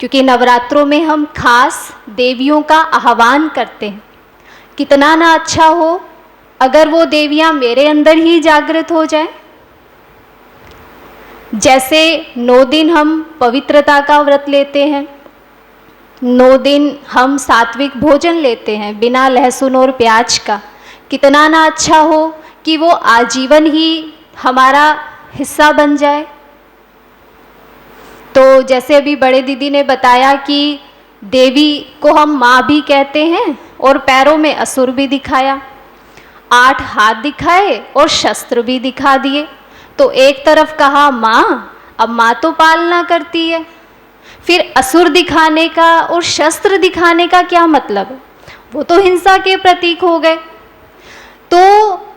क्योंकि नवरात्रों में हम खास देवियों का आह्वान करते हैं। कितना ना अच्छा हो अगर वो देवियाँ मेरे अंदर ही जागृत हो जाए। जैसे 9 दिन हम पवित्रता का व्रत लेते हैं, 9 दिन हम सात्विक भोजन लेते हैं बिना लहसुन और प्याज का। कितना ना अच्छा हो कि वो आजीवन ही हमारा हिस्सा बन जाए। तो जैसे अभी बड़े दीदी ने बताया कि देवी को हम माँ भी कहते हैं और पैरों में असुर भी दिखाया, 8 हाथ दिखाए और शस्त्र भी दिखा दिए। तो एक तरफ कहा माँ, अब माँ तो पालना करती है, फिर असुर दिखाने का और शस्त्र दिखाने का क्या मतलब? वो तो हिंसा के प्रतीक हो गए। तो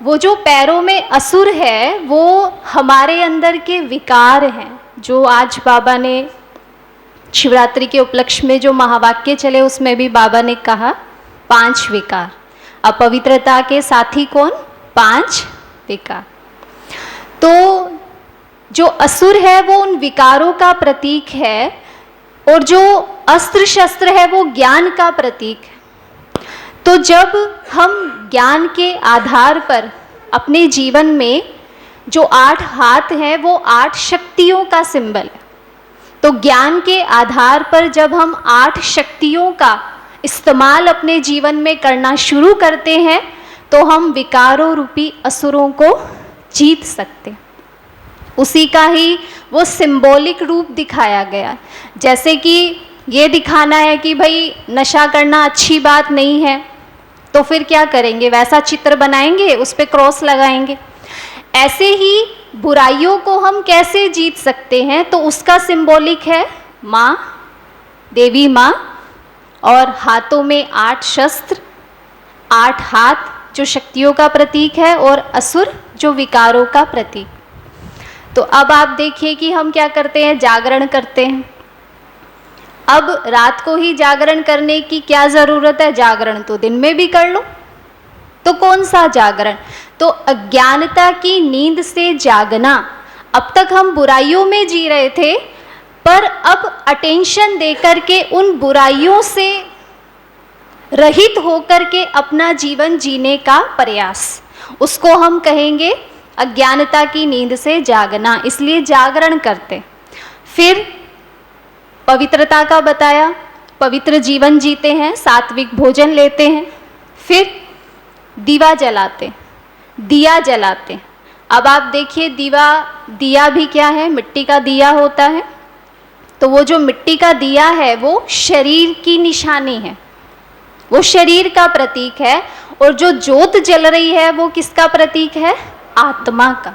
वो जो पैरों में असुर है वो हमारे अंदर के विकार हैं, जो आज बाबा ने शिवरात्रि के उपलक्ष्य में जो महावाक्य चले उसमें भी बाबा ने कहा 5 विकार। अपवित्रता के साथी कौन? 5 विकार। तो जो असुर है वो उन विकारों का प्रतीक है और जो अस्त्र शस्त्र है वो ज्ञान का प्रतीक है। तो जब हम ज्ञान के आधार पर अपने जीवन में जो 8 हाथ हैं वो 8 शक्तियों का सिंबल है, तो ज्ञान के आधार पर जब हम 8 शक्तियों का इस्तेमाल अपने जीवन में करना शुरू करते हैं तो हम विकारों रूपी असुरों को जीत सकते हैं। उसी का ही वो सिंबॉलिक रूप दिखाया गया। जैसे कि ये दिखाना है कि भाई नशा करना अच्छी बात नहीं है, तो फिर क्या करेंगे? वैसा चित्र बनाएंगे, उस पर क्रॉस लगाएंगे। ऐसे ही बुराइयों को हम कैसे जीत सकते हैं? तो उसका सिंबॉलिक है माँ, देवी माँ, और हाथों में 8 शस्त्र, 8 हाथ जो शक्तियों का प्रतीक है और असुर जो विकारों का प्रतीक। तो अब आप देखिए कि हम क्या करते हैं, जागरण करते हैं। अब रात को ही जागरण करने की क्या ज़रूरत है? जागरण तो दिन में भी कर लो। तो कौन सा जागरण? तो अज्ञानता की नींद से जागना। अब तक हम बुराइयों में जी रहे थे, पर अब अटेंशन देकर के उन बुराइयों से रहित होकर के अपना जीवन जीने का प्रयास, उसको हम कहेंगे अज्ञानता की नींद से जागना। इसलिए जागरण करते। फिर पवित्रता का बताया, पवित्र जीवन जीते हैं, सात्विक भोजन लेते हैं। फिर दीवा जलाते, दिया जलाते। अब आप देखिए दिया भी क्या है? मिट्टी का दिया होता है। तो वो जो मिट्टी का दिया है वो शरीर की निशानी है, वो शरीर का प्रतीक है। और जो ज्योत जल रही है वो किसका प्रतीक है? आत्मा का।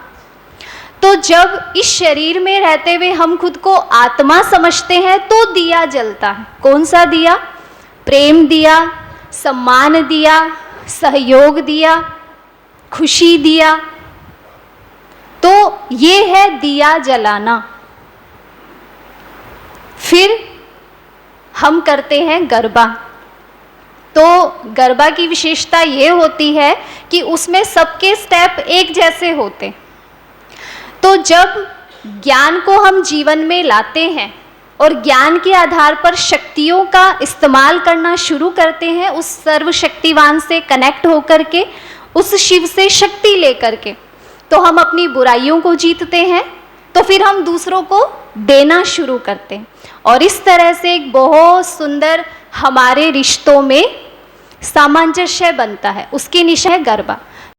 तो जब इस शरीर में रहते हुए हम खुद को आत्मा समझते हैं तो दिया जलता है। कौन सा दिया? प्रेम दिया, सम्मान दिया, सहयोग दिया, खुशी दिया। तो ये है दिया जलाना। फिर हम करते हैं गरबा। तो गरबा की विशेषता ये होती है कि उसमें सबके स्टेप एक जैसे होते। तो जब ज्ञान को हम जीवन में लाते हैं और ज्ञान के आधार पर शक्तियों का इस्तेमाल करना शुरू करते हैं, उस सर्वशक्तिवान से कनेक्ट होकर के, उस शिव से शक्ति लेकर के, तो हम अपनी बुराइयों को जीतते हैं। तो फिर हम दूसरों को देना शुरू करते हैं और इस तरह से एक बहुत सुंदर हमारे रिश्तों में सामंजस्य बनता है। उसकी निशा है गरबा।